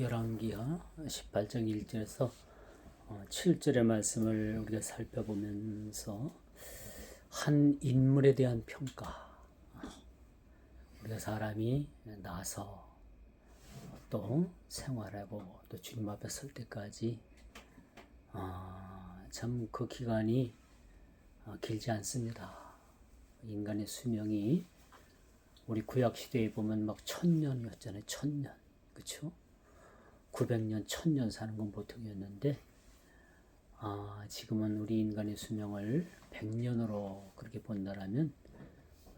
열왕기하 18장 1절에서 7절의 말씀을 우리가 살펴보면서 한 인물에 대한 평가, 우리가 사람이 나서 또 생활하고 또 주님 앞에 설 때까지 참 그 기간이 길지 않습니다. 인간의 수명이 우리 구약 시대에 보면 막 1000년이었잖아요. 1000년, 그렇죠? 900년, 1000년 사는 건 보통이었는데 지금은 우리 인간의 수명을 100년으로 그렇게 본다라면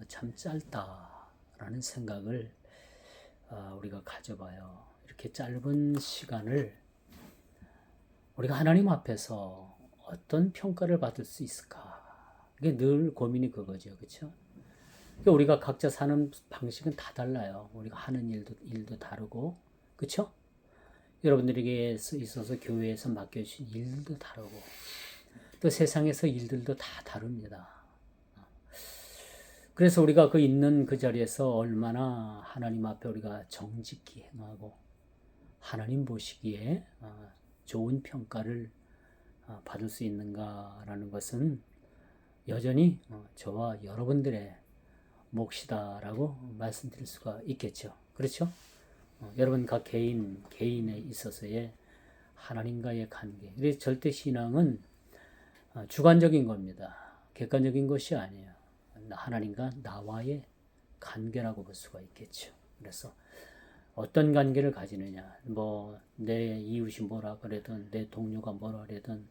참 짧다라는 생각을 우리가 가져봐요. 이렇게 짧은 시간을 우리가 하나님 앞에서 어떤 평가를 받을 수 있을까? 이게 늘 고민이 그거죠, 그렇죠? 우리가 각자 사는 방식은 다 달라요. 우리가 하는 일도 다르고, 그렇죠? 여러분들에게 있어서 교회에서 맡겨주신 일들도 다르고, 또 세상에서 일들도 다 다릅니다. 그래서 우리가 그 있는 그 자리에서 얼마나 하나님 앞에 우리가 정직히 행하고 하나님 보시기에 좋은 평가를 받을 수 있는가라는 것은 여전히 저와 여러분들의 몫이다라고 말씀드릴 수가 있겠죠. 그렇죠? 여러분 각 개인에 있어서의 하나님과의 관계. 그래서 절대 신앙은 주관적인 겁니다. 객관적인 것이 아니에요. 하나님과 나와의 관계라고 볼 수가 있겠죠. 그래서 어떤 관계를 가지느냐, 내 이웃이 뭐라 그래든, 내 동료가 뭐라 그래든,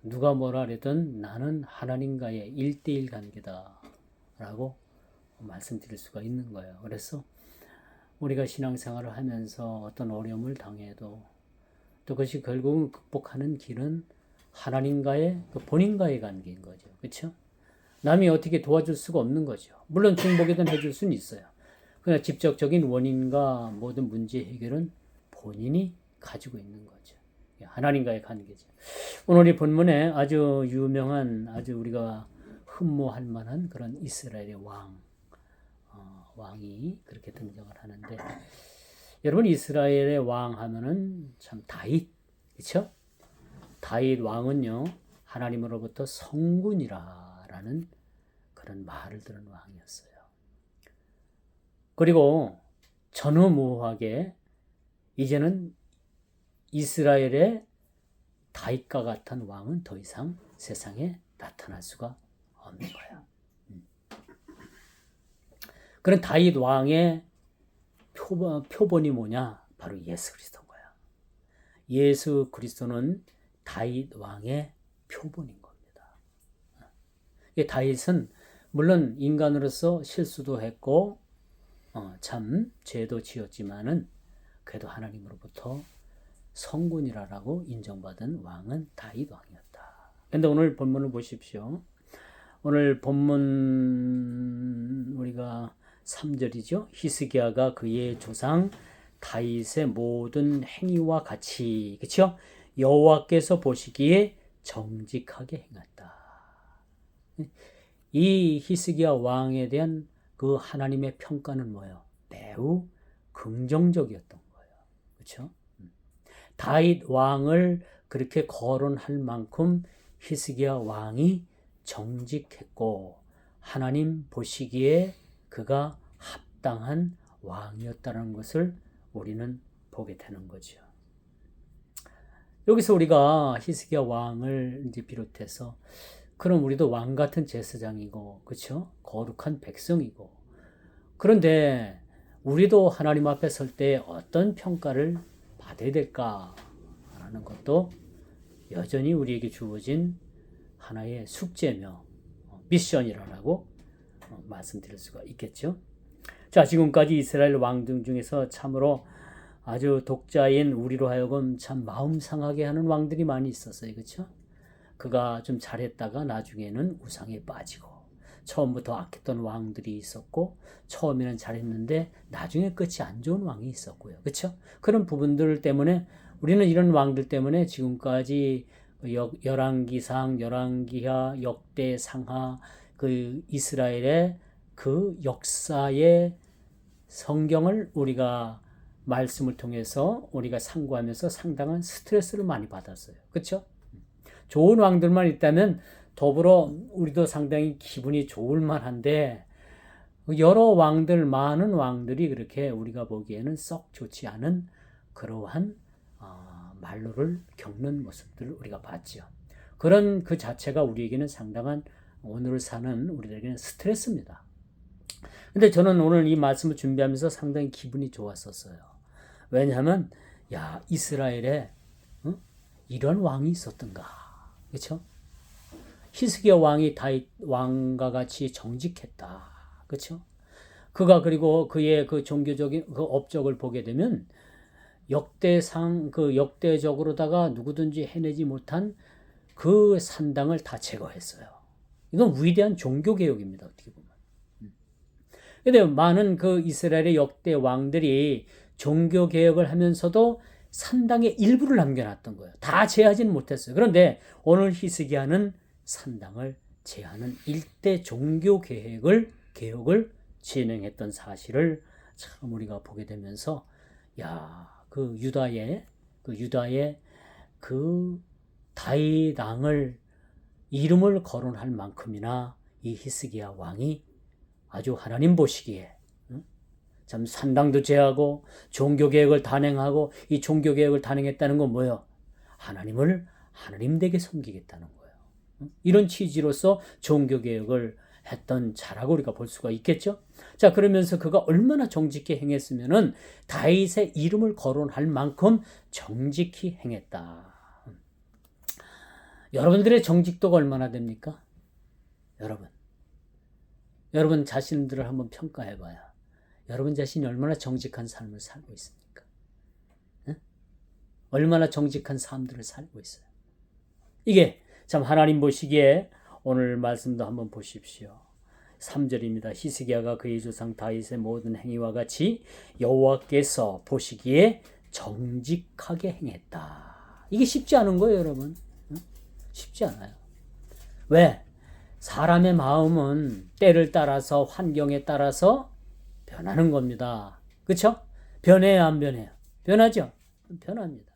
누가 뭐라 그래든 나는 하나님과의 1대1 관계다라고 말씀드릴 수가 있는 거예요. 그래서 우리가 신앙생활을 하면서 어떤 어려움을 당해도 또 그것이 결국은 극복하는 길은 하나님과의 본인과의 관계인 거죠. 그렇죠? 남이 어떻게 도와줄 수가 없는 거죠. 물론 중보기도는 해줄 수는 있어요. 그러나 직접적인 원인과 모든 문제 해결은 본인이 가지고 있는 거죠. 하나님과의 관계죠. 오늘 이 본문에 아주 유명한, 아주 우리가 흠모할 만한 그런 이스라엘의 왕이 그렇게 등장을 하는데, 여러분 이스라엘의 왕 하면은 참 다윗, 그렇죠? 다윗 왕은요 하나님으로부터 성군이라는 그런 말을 들은 왕이었어요. 그리고 전후무하게 이제는 이스라엘의 다윗과 같은 왕은 더 이상 세상에 나타날 수가 없는 거야. 그런 다윗 왕의 표본이 뭐냐? 바로 예수 그리스도인 거야. 예수 그리스도는 다윗 왕의 표본인 겁니다. 다윗은 물론 인간으로서 실수도 했고 참 죄도 지었지만은 그래도 하나님으로부터 성군이라고 인정받은 왕은 다윗 왕이었다. 그런데 오늘 본문을 보십시오. 오늘 본문 우리가 3절이죠. 히스기야가 그의 조상 다윗의 모든 행위와 같이, 그렇죠? 여호와께서 보시기에 정직하게 행했다. 이 히스기야 왕에 대한 그 하나님의 평가는 뭐예요? 매우 긍정적이었던 거예요. 그렇죠? 다윗 왕을 그렇게 거론할 만큼 히스기야 왕이 정직했고 하나님 보시기에 그가 합당한 왕이었다는 것을 우리는 보게 되는 거죠. 여기서 우리가 히스기야 왕을 이제 비롯해서 그럼 우리도 왕 같은 제사장이고, 그렇죠? 거룩한 백성이고. 그런데 우리도 하나님 앞에 설 때 어떤 평가를 받아야 될까라는 것도 여전히 우리에게 주어진 하나의 숙제며 미션이라고 말씀드릴 수가 있겠죠. 자, 지금까지 이스라엘 왕들 중에서 참으로 아주 독자인 우리로 하여금 참 마음 상하게 하는 왕들이 많이 있었어요. 그렇죠? 그가 좀 잘했다가 나중에는 우상에 빠지고, 처음부터 악했던 왕들이 있었고, 처음에는 잘했는데 나중에 끝이 안 좋은 왕이 있었고요. 그렇죠? 그런 부분들 때문에 우리는 이런 왕들 때문에 지금까지 열왕기상, 열왕기하, 역대상하, 그 이스라엘의 그 역사의 성경을 우리가 말씀을 통해서 우리가 상고하면서 상당한 스트레스를 많이 받았어요. 그렇죠? 좋은 왕들만 있다면 더불어 우리도 상당히 기분이 좋을 만한데 여러 왕들, 많은 왕들이 그렇게 우리가 보기에는 썩 좋지 않은 그러한 말로를 겪는 모습들을 우리가 봤죠. 그런 그 자체가 우리에게는 상당한 오늘을 사는 우리들에게는 스트레스입니다. 근데 저는 오늘 이 말씀을 준비하면서 상당히 기분이 좋았었어요. 왜냐하면 야, 이스라엘에 이런 왕이 있었던가. 그렇죠? 히스기야 왕이 다윗 왕과 같이 정직했다. 그렇죠? 그가 그리고 그의 그 종교적인 그 업적을 보게 되면 역대상 그 역대적으로다가 누구든지 해내지 못한 그 산당을 다 제거했어요. 이건 위대한 종교 개혁입니다. 어떻게 보면. 근데 많은 그 이스라엘의 역대 왕들이 종교 개혁을 하면서도 산당의 일부를 남겨놨던 거예요. 다 제하지는 못했어요. 그런데 오늘 히스기야는 산당을 제하는 일대 종교 개혁을 진행했던 사실을 참 우리가 보게 되면서 야, 그 유다의 그 다윗 왕을 이름을 거론할 만큼이나 이 히스기야 왕이 아주 하나님 보시기에 참 산당도 제하고 종교개혁을 단행하고 이 종교개혁을 단행했다는 건 뭐예요? 하나님을 하나님 되게 섬기겠다는 거예요. 이런 취지로서 종교개혁을 했던 자라고 우리가 볼 수가 있겠죠. 자, 그러면서 그가 얼마나 정직히 행했으면은 다윗의 이름을 거론할 만큼 정직히 행했다. 여러분들의 정직도가 얼마나 됩니까? 여러분 자신들을 한번 평가해봐요. 여러분 자신이 얼마나 정직한 삶을 살고 있습니까? 얼마나 정직한 삶들을 살고 있어요. 이게 참 하나님 보시기에 오늘 말씀도 한번 보십시오. 3절입니다. 히스기야가 그의 조상 다윗의 모든 행위와 같이 여호와께서 보시기에 정직하게 행했다. 이게 쉽지 않은 거예요, 여러분. 쉽지 않아요. 왜? 사람의 마음은 때를 따라서 환경에 따라서 변하는 겁니다. 그렇죠? 변해요, 안 변해요? 변하죠? 변합니다.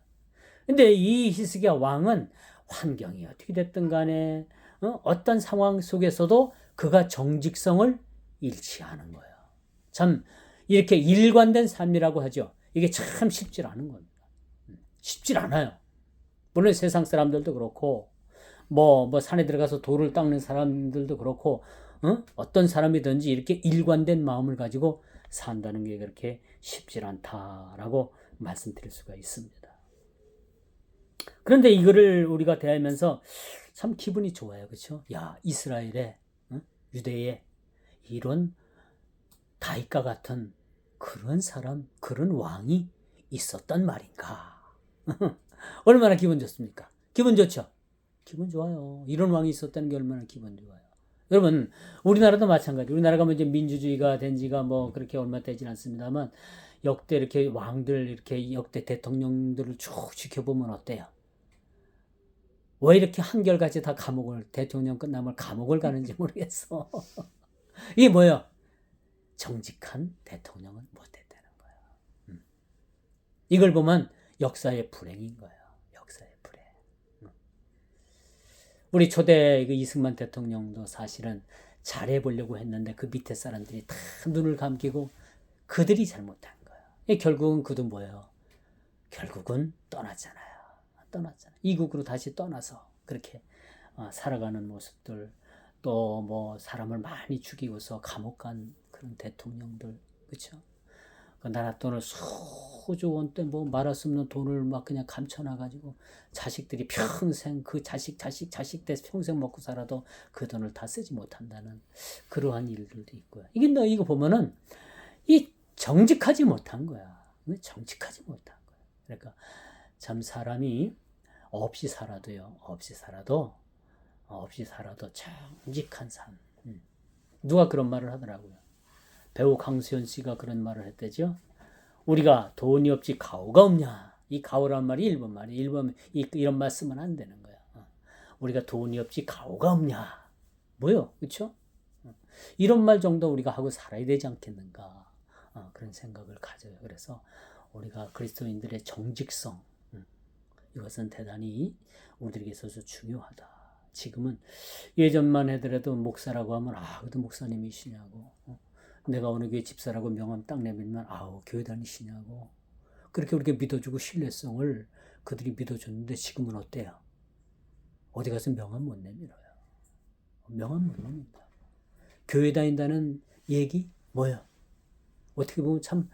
근데 이 히스기야 왕은 환경이 어떻게 됐든 간에 어떤 상황 속에서도 그가 정직성을 잃지 않은 거예요. 참 이렇게 일관된 삶이라고 하죠. 이게 참 쉽지 않은 겁니다. 쉽지 않아요. 물론 세상 사람들도 그렇고 뭐 산에 들어가서 돌을 닦는 사람들도 그렇고 어떤 사람이든지 이렇게 일관된 마음을 가지고 산다는 게 그렇게 쉽지 않다라고 말씀드릴 수가 있습니다. 그런데 이거를 우리가 대하면서 참 기분이 좋아요. 그렇죠? 야, 이스라엘에 유대에 이런 다윗과 같은 그런 사람, 그런 왕이 있었단 말인가. 얼마나 기분 좋습니까? 기분 좋죠? 기분 좋아요. 이런 왕이 있었다는 게 얼마나 기분 좋아요. 여러분, 우리나라도 마찬가지. 우리나라가 뭐 이제 민주주의가 된 지가 뭐 그렇게 얼마 되진 않습니다만 역대 이렇게 왕들, 이렇게 역대 대통령들을 쭉 지켜보면 어때요? 왜 이렇게 한결같이 다 대통령 끝나면 감옥을 가는지 모르겠어. 이게 뭐예요? 정직한 대통령은 못했다는 거예요. 이걸 보면 역사의 불행인 거예요. 역사의 불행. 우리 초대 그 이승만 대통령도 사실은 잘해보려고 했는데 그 밑에 사람들이 다 눈을 감기고 그들이 잘못한 거예요. 결국은 그도 뭐예요? 결국은 떠났잖아요. 이국으로 다시 떠나서 그렇게 살아가는 모습들, 또 뭐 사람을 많이 죽이고서 감옥 간 그런 대통령들, 그렇죠? 그 나라 돈을 수조 원대 뭐 말할 수 없는 돈을 막 그냥 감춰놔가지고 자식들이 평생 그 자식 때 평생 먹고 살아도 그 돈을 다 쓰지 못한다는 그러한 일들도 있고요. 이거 보면은 이 정직하지 못한 거야. 정직하지 못한 거야. 그러니까 참 사람이 없이 살아도 정직한 삶. 누가 그런 말을 하더라고요. 배우 강수현 씨가 그런 말을 했대죠. 우리가 돈이 없지 가오가 없냐. 이 가오란 말이 일본 말이 이런 말 쓰면 안 되는 거야. 우리가 돈이 없지 가오가 없냐. 뭐요? 그렇죠? 이런 말 정도 우리가 하고 살아야 되지 않겠는가. 그런 생각을 가져요. 그래서 우리가 그리스도인들의 정직성, 이것은 대단히 우리들에게 있어서 중요하다. 지금은 예전만 하더라도 목사라고 하면 그래도 목사님이시냐고, 내가 어느 교회 집사라고 명함 딱 내밀면 교회 다니시냐고, 그렇게 우리가 믿어주고 신뢰성을 그들이 믿어줬는데 지금은 어때요? 어디 가서 명함 못 내밀어요. 명함 못 냅니다. 교회 다닌다는 얘기 뭐야? 어떻게 보면 참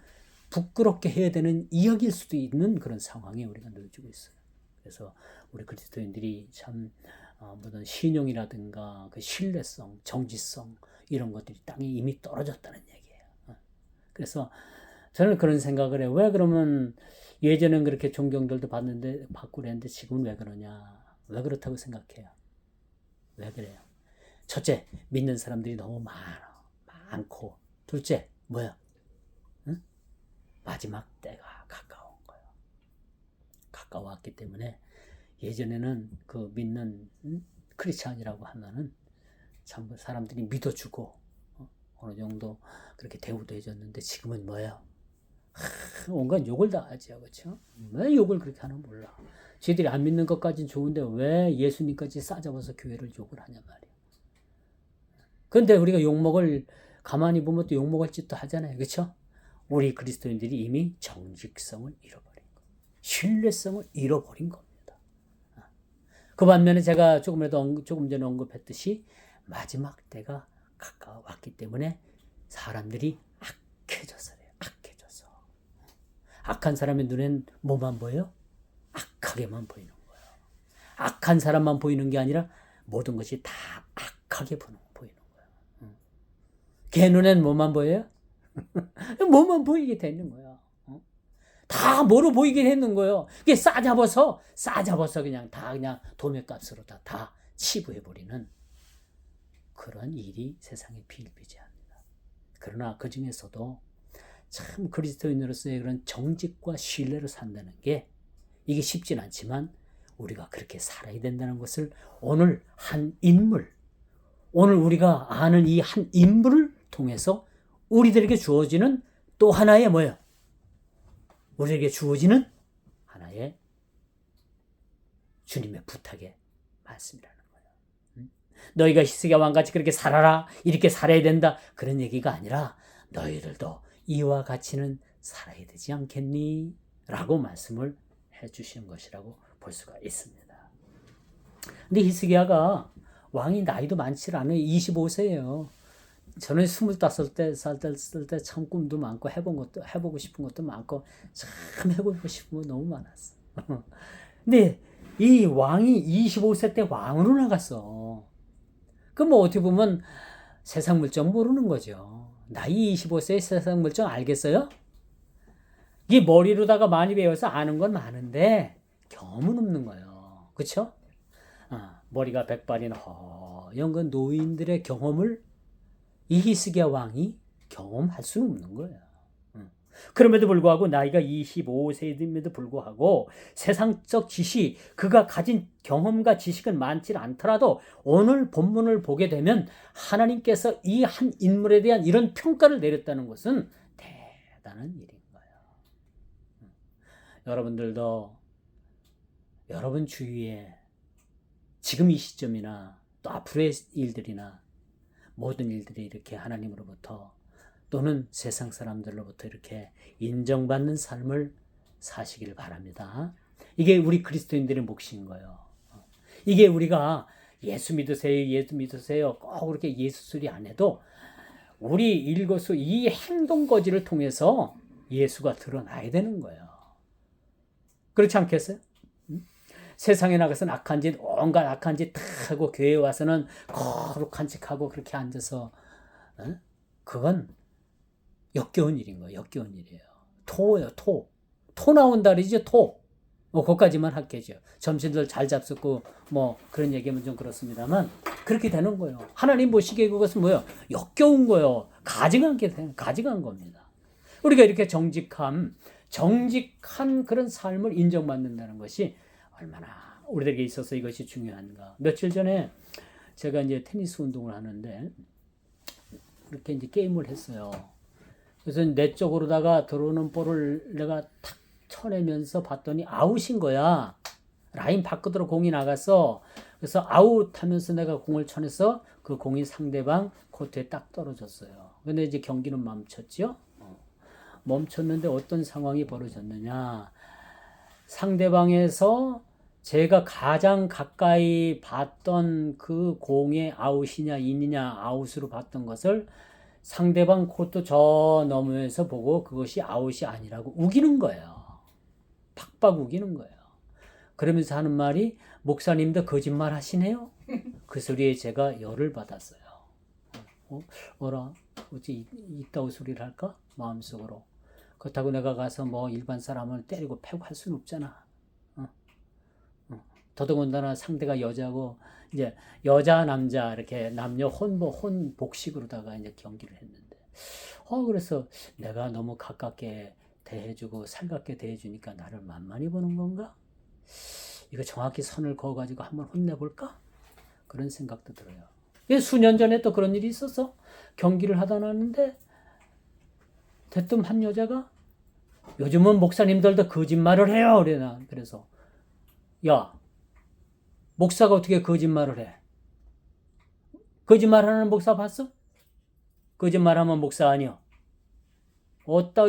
부끄럽게 해야 되는 이야기일 수도 있는 그런 상황에 우리가 놓여지고 있어요. 그래서 우리 그리스도인들이 참 모든 신용이라든가 그 신뢰성, 정지성 이런 것들이 땅에 이미 떨어졌다는 얘기예요. 그래서 저는 그런 생각을 해요. 왜 그러면 예전엔 그렇게 존경들도 받고 그랬는데 지금은 왜 그러냐? 왜 그렇다고 생각해요? 왜 그래요? 첫째, 믿는 사람들이 너무 많고, 둘째, 뭐야? 응? 마지막 때가 가까운 거예요. 가까웠기 때문에 예전에는 그 믿는 크리스찬이라고 하면은 참 사람들이 믿어주고 어느 정도 그렇게 대우도 해줬는데 지금은 뭐예요? 온갖 욕을 다 하죠, 그렇죠? 왜 욕을 그렇게 하나 몰라. 쟤들이 안 믿는 것까지는 좋은데 왜 예수님까지 싸잡아서 교회를 욕을 하냐 말이야. 근데 우리가 욕먹을 가만히 보면 또 욕먹을 짓도 하잖아요, 그렇죠? 우리 그리스도인들이 이미 정직성을 잃어버린 거, 신뢰성을 잃어버린 겁니다. 그 반면에 제가 조금 전에 언급했듯이 마지막 때가 가까웠기 때문에 사람들이 악해져서 그래요. 악해져서. 악한 사람의 눈엔 뭐만 보여요? 악하게만 보이는 거예요. 악한 사람만 보이는 게 아니라 모든 것이 다 악하게 보이는 거예요. 걔 눈엔 뭐만 보여요? 뭐만 보이게 되는 거예요. 다 뭐로 보이게 했는 거예요. 그게 싸잡아서 그냥 다 그냥 도매값으로 다 치부해버리는 그런 일이 세상에 비일비재합니다. 그러나 그 중에서도 참 그리스도인으로서의 그런 정직과 신뢰를 산다는 게 이게 쉽진 않지만 우리가 그렇게 살아야 된다는 것을 오늘 우리가 아는 이 한 인물을 통해서 우리들에게 주어지는 또 하나의 뭐예요? 우리에게 주어지는 하나의 주님의 부탁의 말씀이라는 거예요. 너희가 히스기야 왕같이 그렇게 살아라, 이렇게 살아야 된다, 그런 얘기가 아니라 너희들도 이와 같이는 살아야 되지 않겠니? 라고 말씀을 해주시는 것이라고 볼 수가 있습니다. 근데 히스기야가 왕이 나이도 많지 않아요. 25세예요. 저는 25살 때 참 꿈도 많고 해보고 싶은 것도 많고 참 해보고 싶은 거 너무 많았어. 근데 이 왕이 25세 때 왕으로 나갔어. 그럼 뭐 어떻게 보면 세상 물정 모르는 거죠. 나이 25세에 세상 물정 알겠어요? 이 머리로다가 많이 배워서 아는 건 많은데 경험은 없는 거예요. 그렇죠? 머리가 백발인 허연 그 노인들의 경험을 이 히스기야 왕이 경험할 수는 없는 거예요. 그럼에도 불구하고 나이가 25세임에도 불구하고 세상적 지식, 그가 가진 경험과 지식은 많지 않더라도 오늘 본문을 보게 되면 하나님께서 이 한 인물에 대한 이런 평가를 내렸다는 것은 대단한 일인 거예요. 여러분들도 여러분 주위에 지금 이 시점이나 또 앞으로의 일들이나 모든 일들이 이렇게 하나님으로부터 또는 세상 사람들로부터 이렇게 인정받는 삶을 사시길 바랍니다. 이게 우리 그리스도인들의 몫인 거예요. 이게 우리가 예수 믿으세요 꼭 그렇게 예수 소리 안 해도 우리 일거수 이 행동거지를 통해서 예수가 드러나야 되는 거예요. 그렇지 않겠어요? 세상에 나가서는 온갖 악한 짓 다 하고 교회에 와서는 거룩한 척하고 그렇게 앉아서 그건 역겨운 일인 거예요. 역겨운 일이에요. 토예요. 토 나온다 그러죠. 토. 거기까지만 할게죠. 점심들 잘 잡숫고 뭐 그런 얘기하면 좀 그렇습니다만 그렇게 되는 거예요. 하나님 보시기에 그것은 뭐예요? 역겨운 거예요. 가증한 겁니다. 우리가 이렇게 정직한 그런 삶을 인정받는다는 것이 얼마나 우리들에게 있어서 이것이 중요한가. 며칠 전에 제가 이제 테니스 운동을 하는데 그렇게 이제 게임을 했어요. 그래서 내 쪽으로다가 들어오는 볼을 내가 탁 쳐내면서 봤더니 아웃인 거야. 라인 밖으로 공이 나갔어. 그래서 아웃 하면서 내가 공을 쳐내서 그 공이 상대방 코트에 딱 떨어졌어요. 근데 이제 경기는 멈췄죠. 멈췄는데 어떤 상황이 벌어졌느냐. 상대방에서 제가 가장 가까이 봤던 그 공의 아웃이냐 인이냐 아웃으로 봤던 것을 상대방 코트 저 너머에서 보고 그것이 아웃이 아니라고 우기는 거예요. 팍팍 우기는 거예요. 그러면서 하는 말이 목사님도 거짓말 하시네요. 그 소리에 제가 열을 받았어요. 어라 어찌 이따위 소리를 할까? 마음속으로. 그렇다고 내가 가서 뭐 일반 사람을 때리고 패고 할 수는 없잖아. 더더군다나 상대가 여자고 이제 여자 남자 이렇게 남녀 혼복식으로다가 이제 경기를 했는데 그래서 내가 너무 가깝게 대해주고 살갑게 대해주니까 나를 만만히 보는 건가? 이거 정확히 선을 그어가지고 한번 혼내볼까? 그런 생각도 들어요. 수년 전에 또 그런 일이 있었어. 경기를 하다 놨는데 대뜸 한 여자가 요즘은 목사님들도 거짓말을 해요. 그래서 야 목사가 어떻게 거짓말을 해? 거짓말하는 목사 봤어? 거짓말하면 목사 아니야.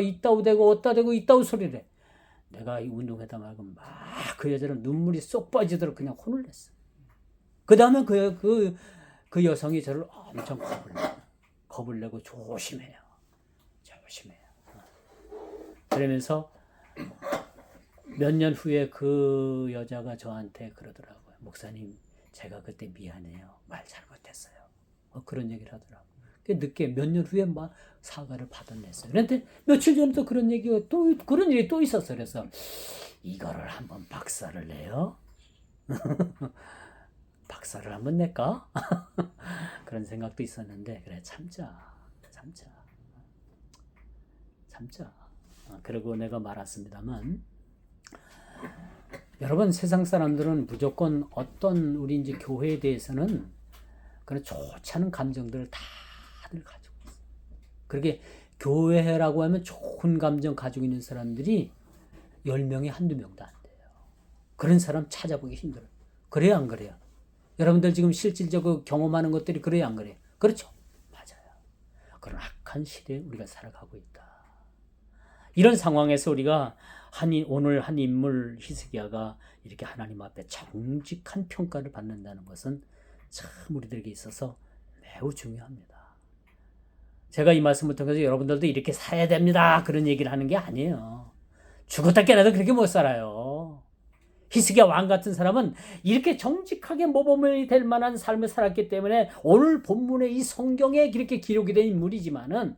이따우 대고 어따 대고 이따우 소리를 해. 내가 이 운동회다 말고 막 그 여자는 눈물이 쏙 빠지도록 그냥 혼을 냈어. 그 다음에 그 여성이 저를 엄청 겁을 내고 조심해요. 그러면서 몇 년 후에 그 여자가 저한테 그러더라고요. 목사님, 제가 그때 미안해요. 말 잘못했어요. 그런 얘기를 하더라고요. 늦게 몇 년 후에 막 사과를 받아냈어요. 그런데 며칠 전에 또 그런 얘기가 그런 일이 또 있었어요. 그래서 이거를 한번 박살을 내요. 박살을 한번 낼까? 그런 생각도 있었는데 그래 참자. 그리고 내가 말았습니다만 여러분 세상 사람들은 무조건 어떤 우리 이제 교회에 대해서는 그런 좋지 않은 감정들을 다들 가지고 있어요. 그렇게 교회라고 하면 좋은 감정 가지고 있는 사람들이 10명에 한두 명도 안 돼요. 그런 사람 찾아보기 힘들어요. 그래요 안 그래요? 여러분들 지금 실질적으로 경험하는 것들이 그래요 안 그래요? 그렇죠. 맞아요. 그런 악한 시대에 우리가 살아가고 있다. 이런 상황에서 우리가 오늘 한 인물 히스기야가 이렇게 하나님 앞에 정직한 평가를 받는다는 것은 참 우리들에게 있어서 매우 중요합니다. 제가 이 말씀을 통해서 여러분들도 이렇게 살아야 됩니다. 그런 얘기를 하는 게 아니에요. 죽었다 깨나도 그렇게 못 살아요. 히스기야 왕 같은 사람은 이렇게 정직하게 모범이 될 만한 삶을 살았기 때문에 오늘 본문의 이 성경에 이렇게 기록이 된 인물이지만은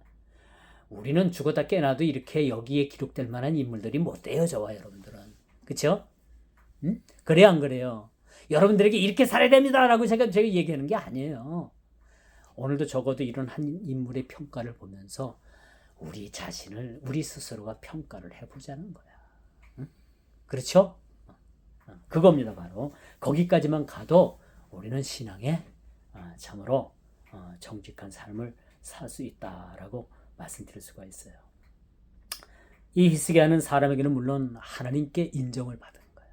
우리는 죽었다 깨나도 이렇게 여기에 기록될 만한 인물들이 못 돼요. 저와 여러분들은. 그렇죠? 그래요 안 그래요? 여러분들에게 이렇게 살아야 됩니다라고 제가 얘기하는 게 아니에요. 오늘도 적어도 이런 한 인물의 평가를 보면서 우리 자신을 우리 스스로가 평가를 해보자는 거야. 그렇죠? 그겁니다. 바로 거기까지만 가도 우리는 신앙에 참으로 정직한 삶을 살 수 있다라고 말씀드릴 수가 있어요. 이 히스기야는 사람에게는 물론 하나님께 인정을 받은 거예요.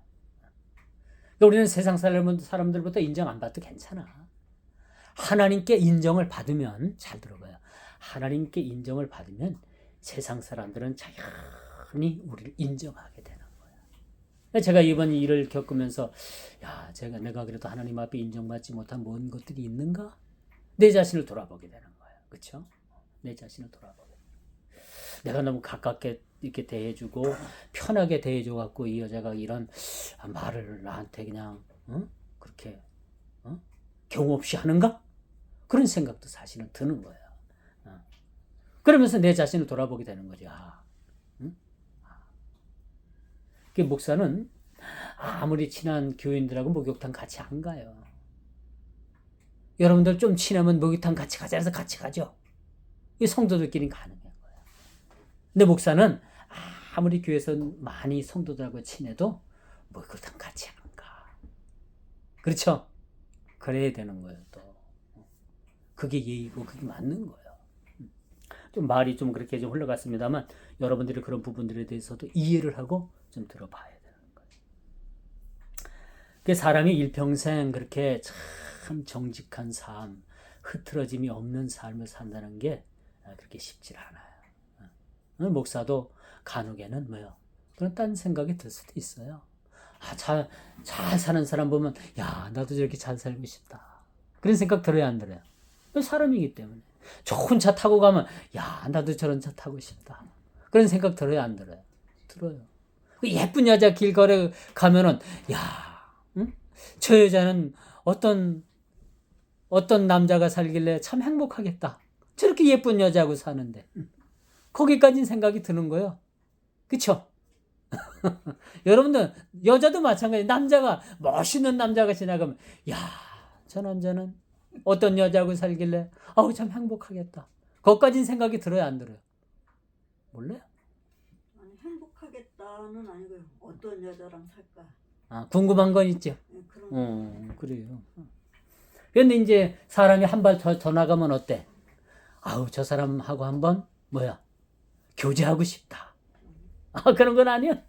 그러니까 우리는 세상 사람들부터 인정 안 받도 괜찮아. 하나님께 인정을 받으면 잘 들어봐요. 하나님께 인정을 받으면 세상 사람들은 자연히 우리를 인정하게 되는 거예요. 제가 이번 일을 겪으면서 내가 그래도 하나님 앞에 인정받지 못한 뭔 것들이 있는가? 내 자신을 돌아보게 되는 거예요. 그렇죠? 내 자신을 돌아보게. 내가 너무 가깝게 이렇게 대해주고 편하게 대해줘갖고 이 여자가 이런 말을 나한테 그냥 그렇게 경우 없이 하는가? 그런 생각도 사실은 드는 거예요. 그러면서 내 자신을 돌아보게 되는 거죠. 그 목사는 아무리 친한 교인들하고 목욕탕 같이 안 가요. 여러분들 좀 친하면 목욕탕 같이 가자 해서 같이 가죠. 이 성도들끼리 가는 거예요. 근데 목사는 아무리 교회에서 많이 성도들하고 친해도 목욕탕 같이 안 가. 그렇죠? 그래야 되는 거예요. 또 그게 예의고 그게 맞는 거예요. 좀 말이 좀 그렇게 좀 흘러갔습니다만 여러분들이 그런 부분들에 대해서도 이해를 하고 좀 들어봐야 되는 거예요. 그 사람이 일평생 그렇게 참 정직한 삶, 흐트러짐이 없는 삶을 산다는 게 그렇게 쉽지 않아요. 목사도 간혹에는 뭐요? 그런 딴 생각이 들 수도 있어요. 잘 사는 사람 보면 야 나도 저렇게 잘 살고 싶다. 그런 생각 들어야 안 들어요? 사람이기 때문에. 좋은 차 타고 가면 야 나도 저런 차 타고 싶다. 그런 생각 들어야 안 들어요? 들어요. 예쁜 여자 길거리에 가면은 야 응? 저 여자는 어떤 남자가 살길래 참 행복하겠다. 저렇게 예쁜 여자하고 사는데 거기까지는 생각이 드는 거예요. 그쵸? 여러분들 여자도 마찬가지. 남자가 멋있는 남자가 지나가면 야 저 남자는 어떤 여자하고 살길래 아우 참 행복하겠다. 거기까지는 생각이 들어야 안 들어요? 몰라요? 아니, 행복하겠다는 아니고요. 어떤 여자랑 살까? 궁금한 건 있죠. 네, 그런 그래요. 그런데 이제 사람이 한 발 더 나가면 어때? 아우 저 사람하고 한번 뭐야 교제하고 싶다. 그런 건 아니야.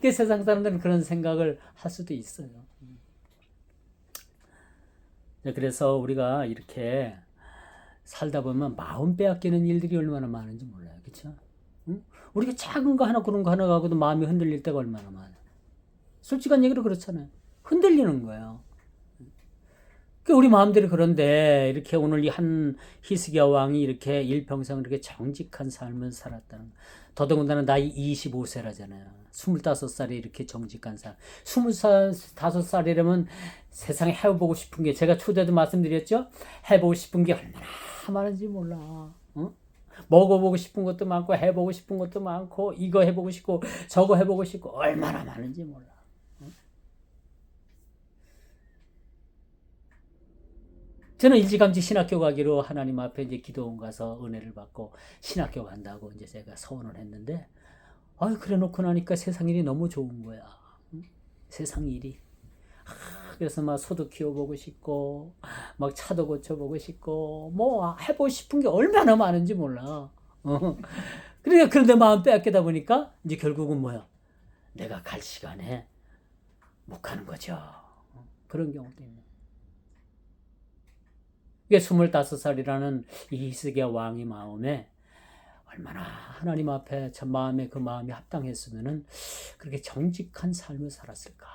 그 세상 사람들은 그런 생각을 할 수도 있어요. 그래서 우리가 이렇게 살다 보면 마음 빼앗기는 일들이 얼마나 많은지 몰라요. 그렇죠? 응? 우리가 작은 거 하나 그런 거 하나 가고도 마음이 흔들릴 때가 얼마나 많아요. 솔직한 얘기로 그렇잖아요. 흔들리는 거예요. 우리 마음대로. 그런데 이렇게 오늘 이 한 히스기야 왕이 이렇게 일평생을 이렇게 정직한 삶을 살았다는 거. 더더군다나 나이 25세라잖아요. 25살에 이렇게 정직한 삶. 25살이라면 세상에 해보고 싶은 게 제가 초대도 말씀드렸죠. 해보고 싶은 게 얼마나 많은지 몰라. 어? 먹어보고 싶은 것도 많고 해보고 싶은 것도 많고 이거 해보고 싶고 저거 해보고 싶고 얼마나 많은지 몰라. 저는 일찌감치 신학교 가기로 하나님 앞에 이제 기도원 가서 은혜를 받고 신학교 간다고 이제 제가 서원을 했는데, 그래 놓고 나니까 세상 일이 너무 좋은 거야. 응? 세상 일이. 그래서 막 소도 키워보고 싶고, 막 차도 고쳐보고 싶고, 뭐 해보고 싶은 게 얼마나 많은지 몰라. 그러니까 그런데 마음 빼앗기다 보니까 이제 결국은 뭐야? 내가 갈 시간에 못 가는 거죠. 그런 경우도 있는. 이게 25살이라는 이 히스기야 왕의 마음에 얼마나 하나님 앞에 저 마음에 그 마음이 합당했으면은 그렇게 정직한 삶을 살았을까?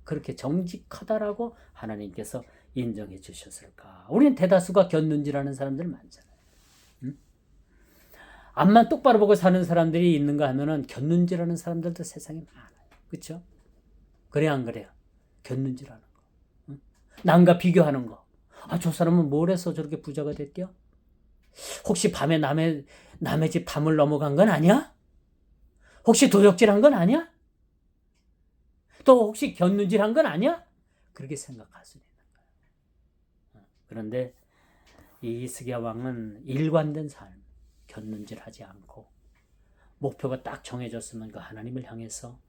그렇게 정직하다라고 하나님께서 인정해 주셨을까? 우리는 대다수가 곁눈질하는 사람들 많잖아요. 응? 앞만 똑바로 보고 사는 사람들이 있는가 하면은 곁눈질하는 사람들도 세상에 많아요. 그렇죠? 그래 안 그래요? 곁눈질하는 거. 응? 남과 비교하는 거. 저 사람은 뭘 해서 저렇게 부자가 됐겨? 혹시 밤에 남의 집 담을 넘어간 건 아니야? 혹시 도적질한 건 아니야? 또 혹시 곁눈질한 건 아니야? 그렇게 생각할 수 있는 거예요. 그런데 이 히스기야 왕은 일관된 삶, 곁눈질하지 않고 목표가 딱 정해졌으면 그 하나님을 향해서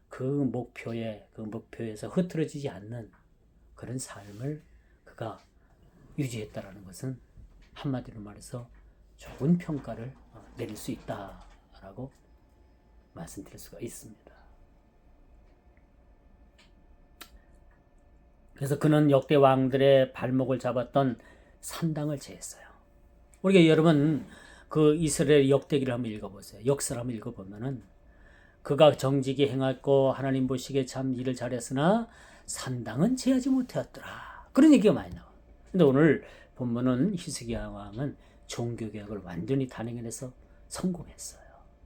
그 목표에서 흐트러지지 않는 그런 삶을 그가 유지했다라는 것은 한마디로 말해서 좋은 평가를 내릴 수 있다라고 말씀드릴 수가 있습니다. 그래서 그는 역대 왕들의 발목을 잡았던 산당을 제했어요. 우리가 여러분 그 이스라엘 역대기를 한번 읽어보세요. 역사를 한번 읽어보면은 그가 정직히 행했고 하나님 보시기에 참 일을 잘했으나 산당은 제하지 못하였더라. 그런 얘기가 많이 나와요. 근데 오늘 본문은 히스기야 왕은 종교개혁을 완전히 단행해서 성공했어요.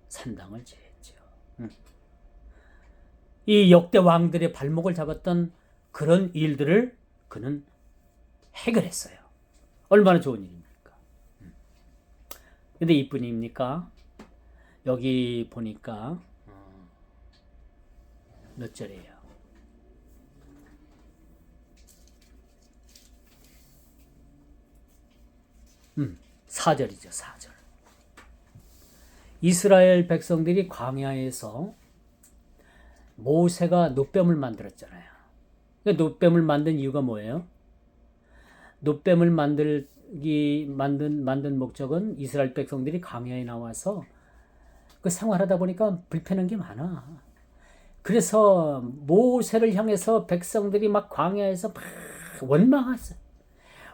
산당을 제했죠. 이 역대 왕들의 발목을 잡았던 그런 일들을 그는 해결했어요. 얼마나 좋은 일입니까? 근데 이뿐입니까? 여기 보니까 몇 절이에요? 4절이죠. 4절. 이스라엘 백성들이 광야에서 모세가 놋뱀을 만들었잖아요. 놋뱀을 만든 이유가 뭐예요? 놋뱀을 만들 이 만든 목적은 이스라엘 백성들이 광야에 나와서 그 생활하다 보니까 불편한 게 많아. 그래서 모세를 향해서 백성들이 막 광야에서 막 원망했어요.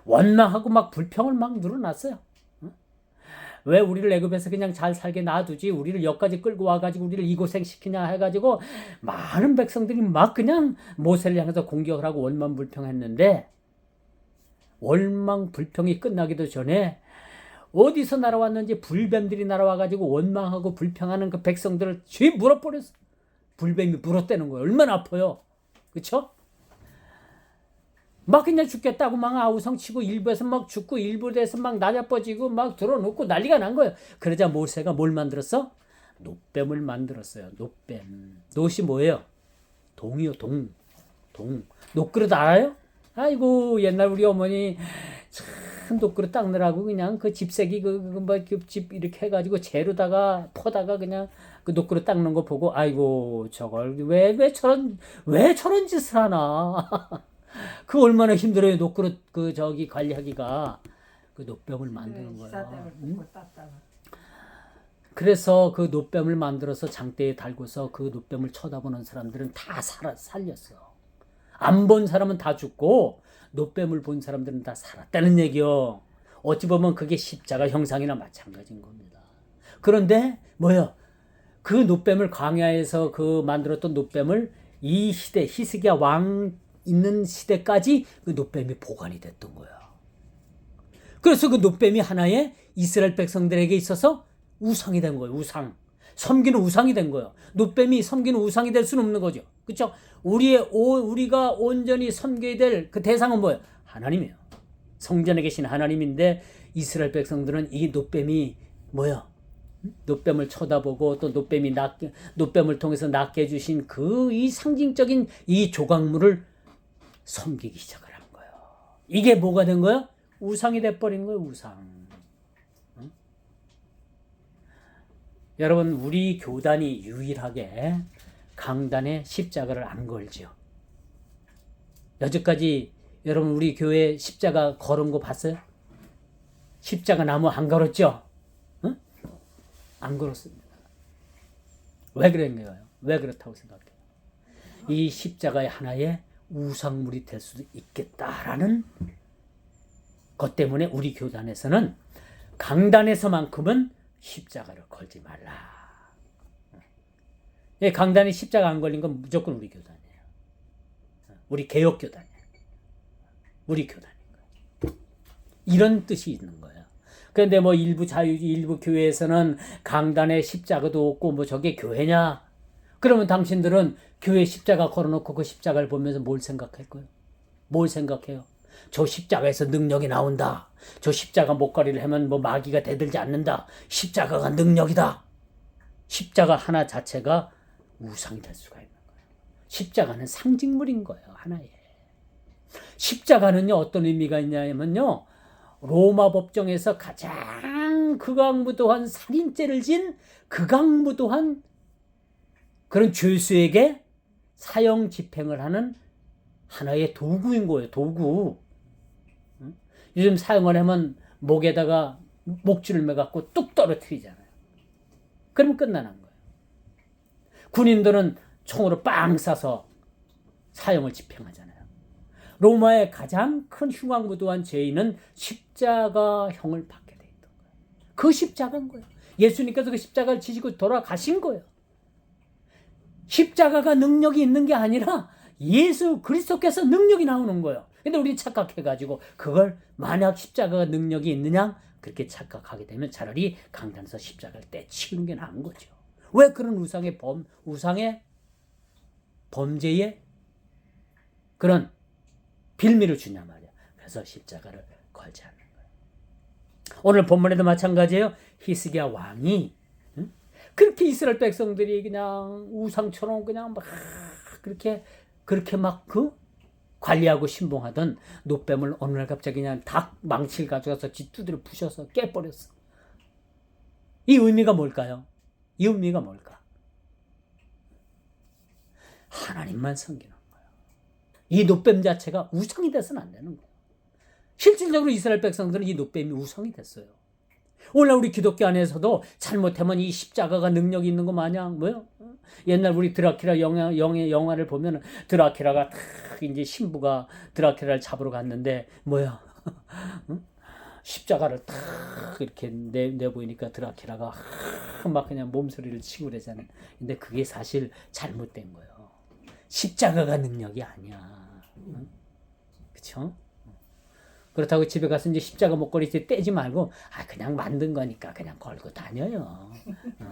원망하고 막 불평을 막 늘어났어요. 왜 우리를 애굽에서 그냥 잘 살게 놔두지? 우리를 여기까지 끌고 와가지고 우리를 이 고생 시키냐 해가지고 많은 백성들이 막 그냥 모세를 향해서 공격을 하고 원망불평했는데 원망불평이 끝나기도 전에 어디서 날아왔는지 불뱀들이 날아와가지고 원망하고 불평하는 그 백성들을 쥐 물어버렸어. 불뱀이 물어대는 거예요. 얼마나 아파요. 그쵸? 막 그냥 죽겠다고 막 아우성치고 일부에서 막 죽고 일부에서 막 나자빠지고 막 들어놓고 난리가 난 거예요. 그러자 모세가 뭘 만들었어? 놋뱀을 만들었어요. 놋뱀. 놋이 뭐예요? 동이요. 동. 놋그릇 알아요? 아이고 옛날 우리 어머니 참 놋그릇 닦느라고 그냥 그 집세기 집 이렇게 해가지고 재로다가 퍼다가 그냥 그 놋그릇 닦는 거 보고 아이고 저걸 왜 저런 짓을 하나. 그 얼마나 힘들어요. 놋그릇 그 저기 관리하기가. 그 놋뱀을 만드는 거예요. 그래서 그 놋뱀을 만들어서 장대에 달고서 그 놋뱀을 쳐다보는 사람들은 다 살렸어. 안 본 사람은 다 죽고 놋뱀을 본 사람들은 다 살았다는 얘기요. 어찌 보면 그게 십자가 형상이나 마찬가지인 겁니다. 그런데 뭐야? 그 놋뱀을 광야에서 그 만들었던 놋뱀을 이 시대 히스기야 왕 있는 시대까지 그 놋뱀이 보관이 됐던 거야. 그래서 그 놋뱀이 하나의 이스라엘 백성들에게 있어서 우상이 된 거예요. 우상. 섬기는 우상이 된 거예요. 놋뱀이 섬기는 우상이 될 수는 없는 거죠. 그렇죠? 우리가 온전히 섬겨야 될 그 대상은 뭐예요? 하나님이에요. 성전에 계신 하나님인데 이스라엘 백성들은 이 놋뱀이 뭐야? 놋뱀을 쳐다보고 또 놋뱀을 통해서 낫게 해주신 그 이 상징적인 이 조각물을 섬기기 시작을 한 거예요. 이게 뭐가 된 거야? 우상이 돼버린 거예요. 우상. 응? 여러분 우리 교단이 유일하게 강단에 십자가를 안 걸죠. 여태까지 여러분 우리 교회 십자가 걸은 거 봤어요? 십자가 나무 안 걸었죠? 응? 안 걸었습니다. 왜 그런가요? 왜 그렇다고 생각해요? 이 십자가의 하나의 우상물이 될 수도 있겠다라는 것 때문에 우리 교단에서는 강단에서만큼은 십자가를 걸지 말라. 강단에 십자가 안 걸린 건 무조건 우리 교단이에요. 우리 개혁 교단이에요. 우리 교단인 거예요. 이런 뜻이 있는 거예요. 그런데 뭐 일부 교회에서는 강단에 십자가도 없고 뭐 저게 교회냐? 그러면 당신들은 교회 십자가 걸어놓고 그 십자가를 보면서 뭘 생각할 거예요? 뭘 생각해요? 저 십자가에서 능력이 나온다. 저 십자가 목걸이를 하면 뭐 마귀가 대들지 않는다. 십자가가 능력이다. 십자가 하나 자체가 우상이 될 수가 있는 거예요. 십자가는 상징물인 거예요. 하나의. 십자가는요 어떤 의미가 있냐면요. 로마 법정에서 가장 극악무도한 살인죄를 진 극악무도한 그런 죄수에게 사형 집행을 하는 하나의 도구인 거예요. 도구. 요즘 사형을 하면 목에다가 목줄을 매갖고 뚝 떨어뜨리잖아요. 그러면 끝나는 거예요. 군인들은 총으로 빵 쏴서 사형을 집행하잖아요. 로마의 가장 큰 흉악무도한 죄인은 십자가형을 받게 돼 있던 거예요. 그 십자가인 거예요. 예수님께서 그 십자가를 지시고 돌아가신 거예요. 십자가가 능력이 있는 게 아니라 예수 그리스도께서 능력이 나오는 거예요. 근데 우리 착각해가지고 그걸 만약 십자가가 능력이 있느냐 그렇게 착각하게 되면 차라리 강단에서 십자가를 떼치우는 게 나은 거죠. 왜 그런 우상의 범죄에 그런 빌미를 주냐 말이야. 그래서 십자가를 걸지 않는 거예요. 오늘 본문에도 마찬가지예요. 히스기야 왕이 그렇게 이스라엘 백성들이 그냥 우상처럼 그냥 막 그렇게 막 관리하고 신봉하던 놋뱀을 어느 날 갑자기 그냥 닭 망치를 가져가서 지 두드려 부셔서 깨버렸어. 이 의미가 뭘까요? 이 의미가 뭘까? 하나님만 섬기는 거예요. 이 놋뱀 자체가 우상이 돼서는 안 되는 거예요. 실질적으로 이스라엘 백성들은 이 노뱀이 우상이 됐어요. 오늘 우리 기독교 안에서도 잘못하면 이 십자가가 능력이 있는 거 마냥 뭐요? 옛날 우리 드라큘라 영화를 보면 드라큘라가 탁 이제 신부가 드라큘라를 잡으러 갔는데 뭐야? 십자가를 탁 이렇게 내보이니까 드라큘라가 막 그냥 몸소리를 치고 그러잖아요. 근데 그게 사실 잘못된 거예요. 십자가가 능력이 아니야. 그쵸? 그렇다고 집에 가서 이제 십자가 목걸이 떼지 말고 그냥 만든 거니까 그냥 걸고 다녀요.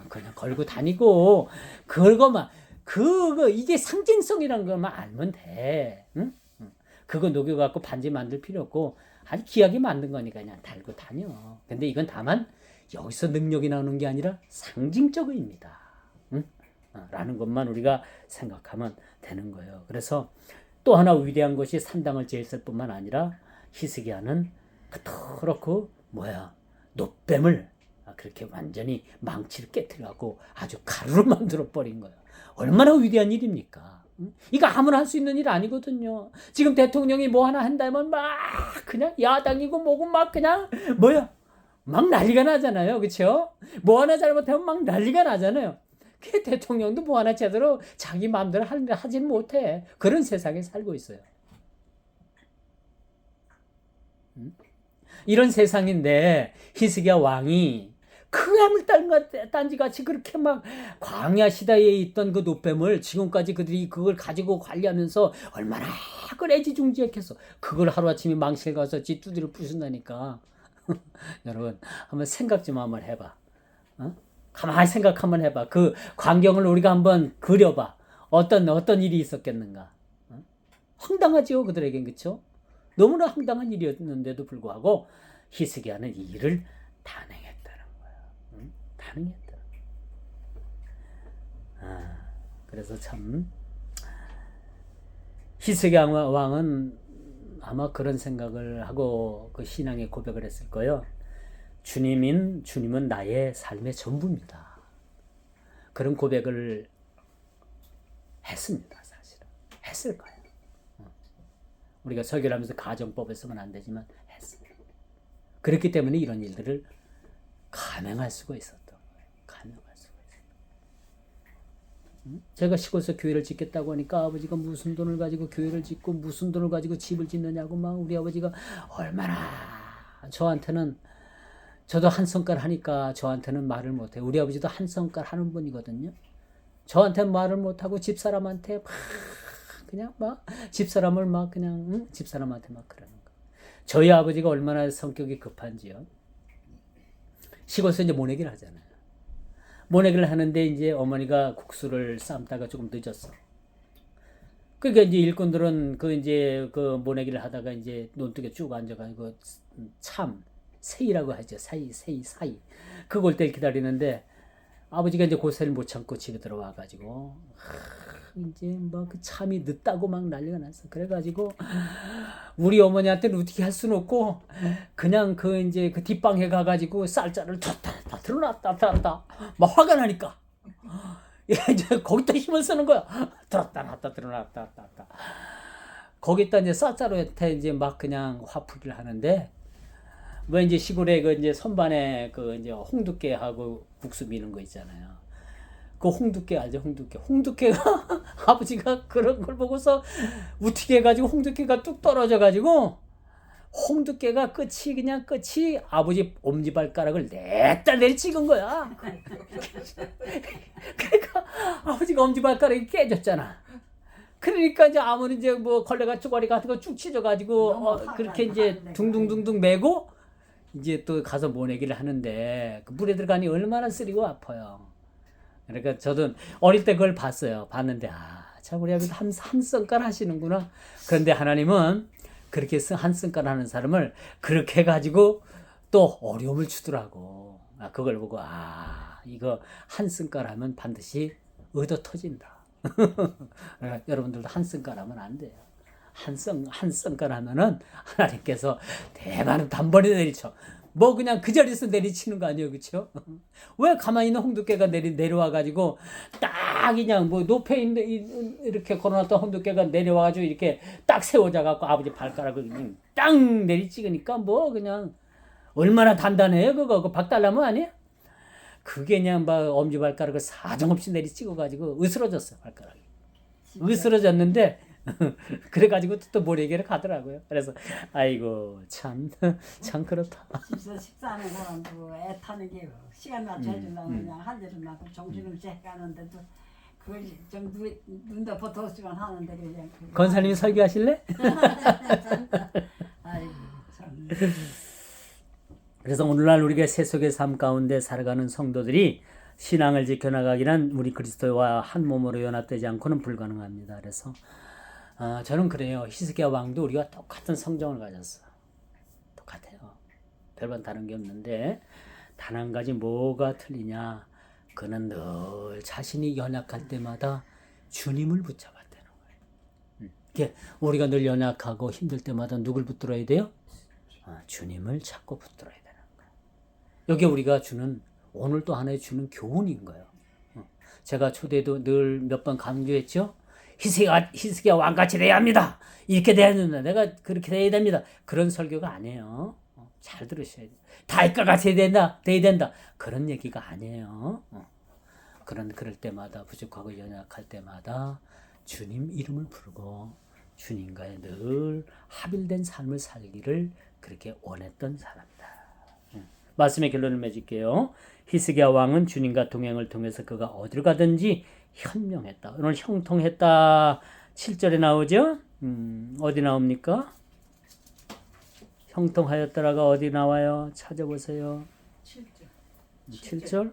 그냥 걸고 다니고 그거 이게 상징성이란 것만 알면 돼. 응? 그거 녹여갖고 반지 만들 필요 없고 아주 귀하게 만든 거니까 그냥 달고 다녀. 근데 이건 다만 여기서 능력이 나오는 게 아니라 상징적 의미다. 응? 라는 것만 우리가 생각하면 되는 거예요. 그래서 또 하나 위대한 것이 산당을 제했을 뿐만 아니라 히스기야는 그토록 노뱀을 그렇게 완전히 망치를 깨뜨려갖고 아주 가루로 만들어 버린 거예요. 얼마나 위대한 일입니까? 이거 아무나 할 수 있는 일 아니거든요. 지금 대통령이 뭐 하나 한다면 막 그냥 야당이고 뭐고 막 그냥 막 난리가 나잖아요. 그렇죠? 뭐 하나 잘못하면 막 난리가 나잖아요. 그 대통령도 뭐 하나 제대로 자기 마음대로 하진 못해. 그런 세상에 살고 있어요. 이런 세상인데 히스기야 왕이 그 해물단지같이 그렇게 막 광야 시대에 있던 그 노뱀을 지금까지 그들이 그걸 가지고 관리하면서 얼마나 그걸 애지중지했겠어. 그걸 하루아침에 망실 가서 지 두드려 부순다니까. 여러분 한번 생각 좀 한번 해봐. 가만히 생각 한번 해봐. 그 광경을 우리가 한번 그려봐. 어떤 일이 있었겠는가. 황당하지요 그들에겐. 그쵸? 너무나 황당한 일이었는데도 불구하고 히스기야는 이 일을 단행했다는 거야. 단행했다. 그래서 참 히스기야 왕은 아마 그런 생각을 하고 그 신앙의 고백을 했을 거예요. 주님은 나의 삶의 전부입니다. 그런 고백을 했습니다. 사실은 했을 거예요. 우리가 설교를 하면서 가정법을 쓰면 안 되지만 했습니다. 그렇기 때문에 이런 일들을 감행할 수가 있었던 거예요. 감행할 수가 있었던. 제가 시골에서 교회를 짓겠다고 하니까 아버지가 무슨 돈을 가지고 교회를 짓고 무슨 돈을 가지고 집을 짓느냐고 막 우리 아버지가 얼마나 저한테는 저도 한 성깔 하니까 저한테는 말을 못해요. 우리 아버지도 한 성깔 하는 분이거든요. 저한테는 말을 못하고 집사람한테 그냥 막 집사람을 막 그냥 집사람한테 막 그러는 거. 저희 아버지가 얼마나 성격이 급한지요. 시골에서 이제 모내기를 하잖아요. 모내기를 하는데 이제 어머니가 국수를 삶다가 조금 늦었어. 그러니까 이제 일꾼들은 그 모내기를 하다가 이제 논둑에 쭉 앉아가지고 세이라고 하죠. 사이. 그걸 때 기다리는데 아버지가 이제 고세를 못 참고 집에 들어와가지고 이제 뭐 그 참이 늦다고 막 난리가 났어. 그래가지고 우리 어머니한테는 어떻게 할 수는 없고 그냥 그 뒷방에 가가지고 쌀자를 다 들어놨다 막 화가 나니까 이제 거기다 힘을 쓰는 거야. 들어놨다. 거기다 이제 쌀자루한테 이제 막 그냥 화풀이를 하는데 뭐 이제 시골에 선반에 홍두깨하고 국수 미는 거 있잖아요. 그 홍두깨 알죠? 홍두깨가 아버지가 그런 걸 보고서 우티게 해가지고 홍두깨가 뚝 떨어져가지고 홍두깨가 끝이 아버지 엄지발가락을 냈다 내리찍은 거야. 그러니까 아버지가 엄지발가락이 깨졌잖아. 그러니까 이제 아무리 뭐 걸레가 쪼가리 같은 거 쭉 찢어가지고 그렇게 이제 둥둥둥둥 메고 이제 또 가서 모내기를 하는데 그 물에 들어가니 얼마나 쓰리고 아파요. 그러니까 저도 어릴 때 그걸 봤는데 참 우리 아버지 한 성깔 하시는구나. 그런데 하나님은 그렇게 한 성깔 하는 사람을 그렇게 해가지고 또 어려움을 주더라고. 그걸 보고 이거 한 성깔 하면 반드시 얻어 터진다. 그러니까 여러분들도 한 성깔 하면 안 돼요. 한 성깔 하면은 하나님께서 대만은 단번에 내리쳐. 뭐 그냥 그 자리에서 내리치는 거 아니에요, 그렇죠? 왜 가만히 있는 홍두깨가 내려와 가지고 딱 그냥 뭐 높에 있는 이렇게 걸어놨던 홍두깨가 내려와 가지고 이렇게 딱 세워져 갖고 아버지 발가락을 그냥 땅 내리찍으니까 뭐 그냥 얼마나 단단해요, 그거 그 박달나무 아니에요? 그게 그냥 막 엄지발가락을 사정없이 내리찍어 가지고 으스러졌어요, 발가락이. 으스러졌는데 그래가지고 또 모래기를 가더라고요. 그래서 아이고 참 그렇다. 집에서 식사하는 사람도 애 타는 게 시간 맞춰 해주려고 그냥 한 대로 놔고 정신없이 해가는데도 그걸 좀 눈 덮어 뒀으면 하는데 그냥 권사님이 설교하실래? 아이고 참. 그래서 오늘날 우리가 세속의 삶 가운데 살아가는 성도들이 신앙을 지켜나가기란 우리 그리스도와 한 몸으로 연합되지 않고는 불가능합니다. 그래서 저는 그래요. 히스기야 왕도 우리가 똑같은 성정을 가졌어. 똑같아요. 별반 다른 게 없는데 단 한 가지 뭐가 틀리냐? 그는 늘 자신이 연약할 때마다 주님을 붙잡았다는 거예요. 이게 우리가 늘 연약하고 힘들 때마다 누굴 붙들어야 돼요? 주님을 찾고 붙들어야 되는 거예요. 여기 우리가 주는 오늘 또 하나의 주는 교훈인 거예요. 제가 초대도 늘 몇 번 강조했죠. 히스기야 왕같이 돼야 합니다. 이렇게 돼야 된다. 내가 그렇게 돼야 됩니다. 그런 설교가 아니에요. 잘 들으셔야 돼요. 다윗과 같이 돼야 된다. 그런 얘기가 아니에요. 그럴 때마다 부족하고 연약할 때마다 주님 이름을 부르고 주님과의 늘 합일된 삶을 살기를 그렇게 원했던 사람이다. 말씀의 결론을 맺을게요. 히스기야 왕은 주님과 동행을 통해서 그가 어디를 가든지 현명했다. 오늘 형통했다 7절에 나오죠? 어디 나옵니까? 형통하였더라가 어디 나와요? 찾아보세요. 7절?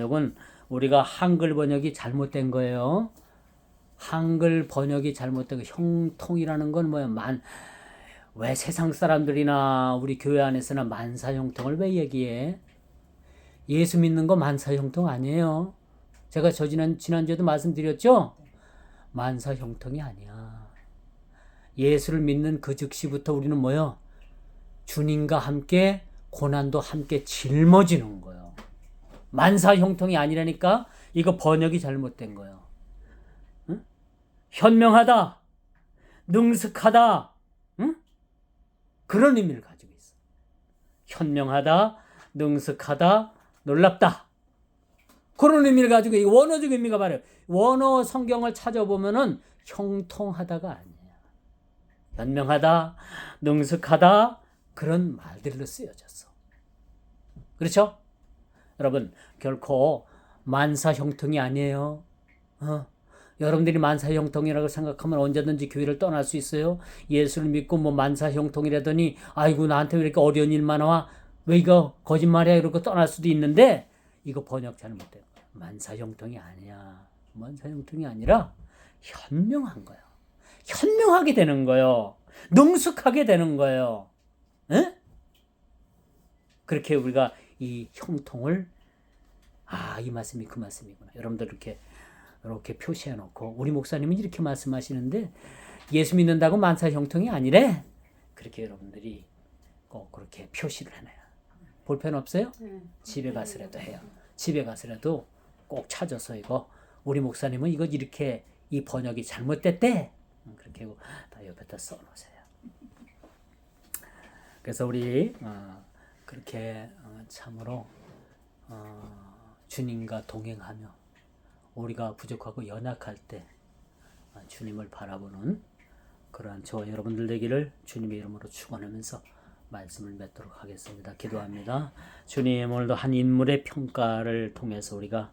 이건 우리가 한글 번역이 잘못된 거예요. 한글 번역이 잘못된 거. 형통이라는 건 뭐야? 왜 세상 사람들이나 우리 교회 안에서는 만사형통을 왜 얘기해? 예수 믿는 거 만사형통 아니에요. 제가 지난주에도 말씀드렸죠? 만사형통이 아니야. 예수를 믿는 그 즉시부터 우리는 뭐요? 주님과 함께 고난도 함께 짊어지는 거예요. 만사형통이 아니라니까 이거 번역이 잘못된 거예요. 응? 현명하다, 능숙하다, 응? 그런 의미를 가지고 있어. 현명하다, 능숙하다, 놀랍다. 그런 의미를 가지고 이 원어적 의미가 말이에요. 원어 성경을 찾아보면은 형통하다가 아니야. 현명하다, 능숙하다 그런 말들로 쓰여졌어. 그렇죠? 여러분 결코 만사형통이 아니에요. 여러분들이 만사형통이라고 생각하면 언제든지 교회를 떠날 수 있어요. 예수를 믿고 뭐 만사형통이라더니 아이고 나한테 왜 이렇게 어려운 일만 와? 왜 이거 거짓말이야? 이러고 떠날 수도 있는데 이거 번역 잘못돼요. 만사형통이 아니야. 만사형통이 아니라 현명한 거예요. 현명하게 되는 거예요. 능숙하게 되는 거예요. 에? 그렇게 우리가 이 형통을 이 말씀이 그 말씀이구나. 여러분들 이렇게 표시해 놓고 우리 목사님은 이렇게 말씀하시는데 예수 믿는다고 만사형통이 아니래. 그렇게 여러분들이 꼭 그렇게 표시를 해놔요. 볼펜 없어요? 집에 가서라도 해요. 집에 가서라도 꼭 찾아서 이거 우리 목사님은 이거 이렇게 이 번역이 잘못됐대. 그렇게 다 옆에다 써놓으세요. 그래서 우리 그렇게 참으로 주님과 동행하며 우리가 부족하고 연약할 때 주님을 바라보는 그러한 저와 여러분들 되기를 주님의 이름으로 축원하면서 말씀을 맺도록 하겠습니다. 기도합니다. 주님 오늘도 한 인물의 평가를 통해서 우리가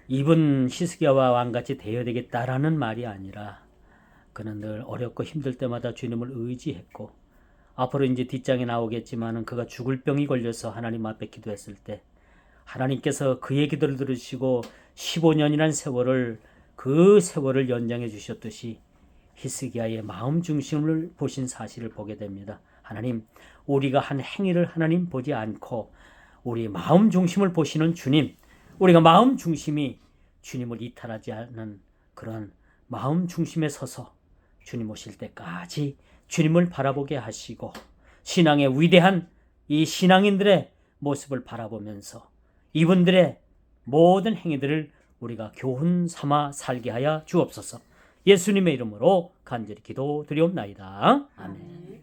이분 히스기야와 왕같이 되어야 되겠다라는 말이 아니라 그는 늘 어렵고 힘들 때마다 주님을 의지했고 앞으로 이제 뒷장에 나오겠지만은 그가 죽을 병이 걸려서 하나님 앞에 기도했을 때 하나님께서 그의 기도를 들으시고 15년이라는 세월을 그 세월을 연장해 주셨듯이 히스기야의 마음 중심을 보신 사실을 보게 됩니다. 하나님, 우리가 한 행위를 하나님 보지 않고 우리 마음 중심을 보시는 주님, 우리가 마음 중심이 주님을 이탈하지 않는 그런 마음 중심에 서서 주님 오실 때까지 주님을 바라보게 하시고 신앙의 위대한 이 신앙인들의 모습을 바라보면서 이분들의 모든 행위들을 우리가 교훈 삼아 살게 하여 주옵소서. 예수님의 이름으로 간절히 기도드리옵나이다. 아멘. 네.